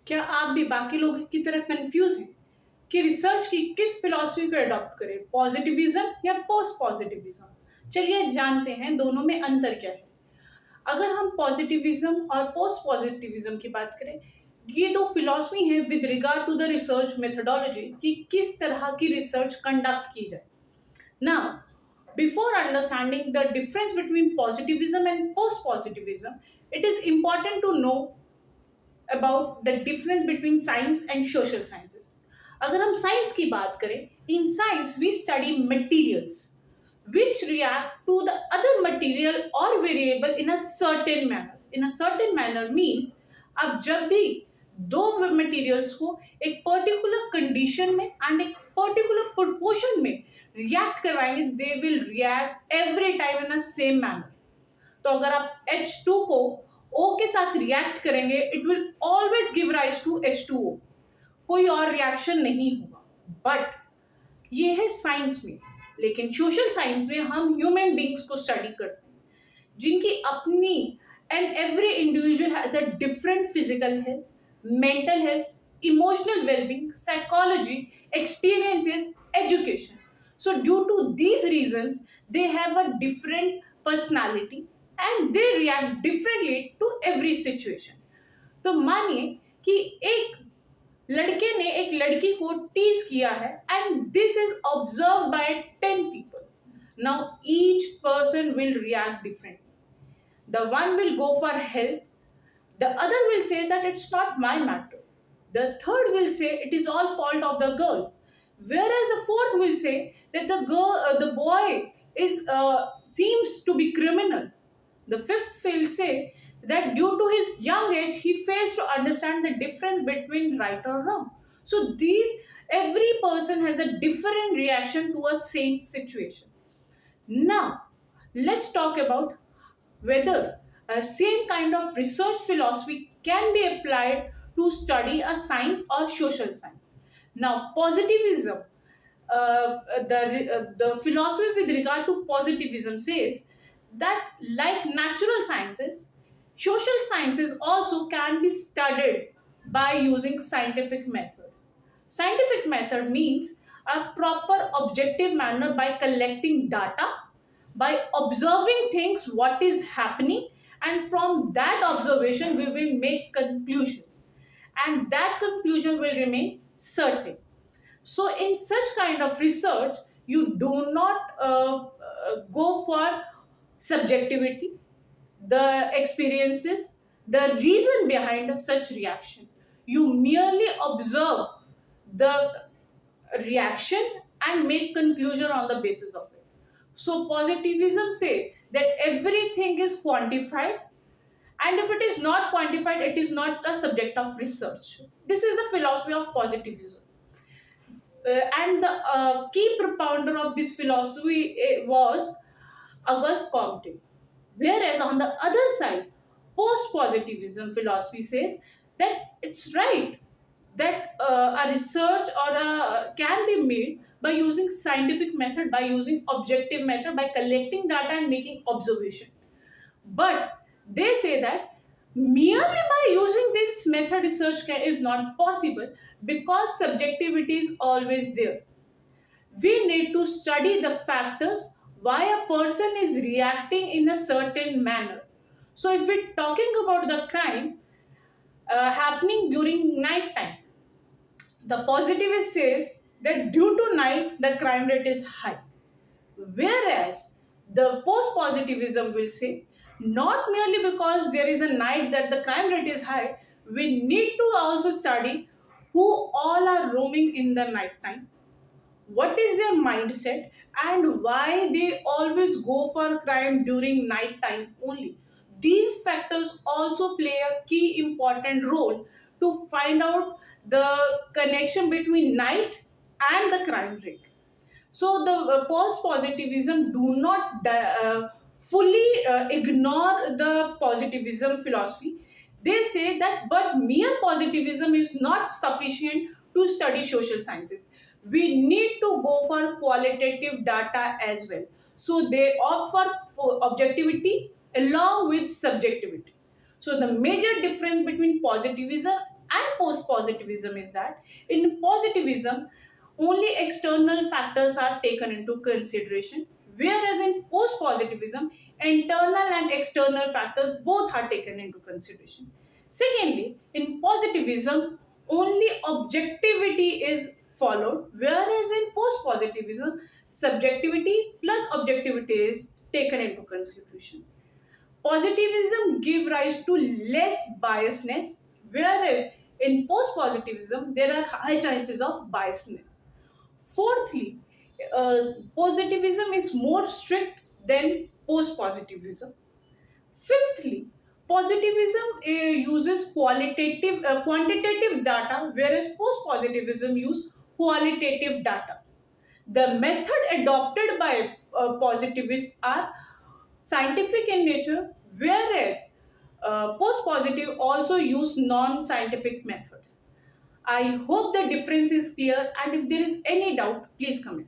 क्या आप भी बाकी लोगों की तरह कंफ्यूज हैं कि रिसर्च की किस फिलॉसफी को अडॉप्ट करें, पॉजिटिविज्म या पोस्ट पॉजिटिविज्म? चलिए जानते हैं दोनों में अंतर क्या है। अगर हम पॉजिटिविज्म और पोस्ट पॉजिटिविज्म की बात करें, ये दो फिलॉसफी हैं with regard to the research methodology कि किस तरह की रिसर्च कंडक्ट की जाए। Now, before understanding the difference between positivism and post-positivism, it is important to know about the difference between science and social sciences. अगर हम science की बात करें, in science we study materials which react to the other material or variable in a certain manner. In a certain manner means आप जब भी दो materials को एक पर्टिकुलर कंडीशन में एंड एक पर्टिकुलर प्रोपोर्शन में रिएक्ट करवाएंगे, they will react every time in a same manner. तो अगर आप H2 को O के साथ रिएक्ट करेंगे, it will always give rise to H2O. कोई और रिएक्शन नहीं होगा. बट ये है साइंस में. लेकिन सोशल साइंस में हम ह्यूमन बींग्स को स्टडी करते हैं जिनकी अपनी and every individual has a different physical health, mental health, emotional wellbeing, psychology, experiences, education. So due to these reasons, they have a different personality and they react differently to every situation. तो मानिए कि एक लड़के ने एक लड़की को tease किया है and this is observe by 10 people. Now each person will react differently. The one will go for help, the other will say that it's not my matter, the third will say it is all fault of the girl, whereas the fourth will say that the boy is seems to be criminal. The fifth will say that due to his young age he fails to understand the difference between right or wrong. So these, every person has a different reaction to a same situation. Now let's talk about whether a same kind of research philosophy can be applied to study a science or social science. Now positivism, the philosophy with regard to positivism says that like natural sciences, social sciences also can be studied by using scientific method. Scientific method means a proper objective manner by collecting data, by observing things what is happening, and from that observation we will make conclusion, and that conclusion will remain certain. So in such kind of research, you do not go for subjectivity, the experiences, the reason behind such reaction. You merely observe the reaction and make conclusion on the basis of it. So positivism say that everything is quantified, and if it is not quantified, it is not a subject of research. This is the philosophy of positivism. And the key propounder of this philosophy was Auguste Comte. Whereas on the other side, post-positivism philosophy says that it's right that a research or can be made by using scientific method, by using objective method, by collecting data and making observation. But they say that merely by using this method research is not possible because subjectivity is always there. We need to study the factors why a person is reacting in a certain manner. So if we're talking about the crime happening during night time, the positivist says that due to night the crime rate is high, whereas the post-positivism will say not merely because there is a night that the crime rate is high, we need to also study who all are roaming in the night time, what is their mindset, and why they always go for crime during night time only. These factors also play a key important role to find out the connection between night and the crime rate. So the post-positivism do not fully ignore the positivism philosophy. They say that but mere positivism is not sufficient to study social sciences. We need to go for qualitative data as well. So they opt for objectivity along with subjectivity. So the major difference between positivism and post-positivism is that in positivism, only external factors are taken into consideration, whereas in post-positivism, internal and external factors both are taken into consideration. Secondly, in positivism, only objectivity is followed, whereas in post-positivism, subjectivity plus objectivity is taken into consideration. Positivism give rise to less biasness, whereas in post-positivism there are high chances of biasness. Fourthly, positivism is more strict than post-positivism. Fifthly, positivism uses quantitative data, whereas post-positivism use qualitative data. The method adopted by positivists are scientific in nature, whereas post-positive also use non-scientific methods. I hope the difference is clear, and if there is any doubt, please comment.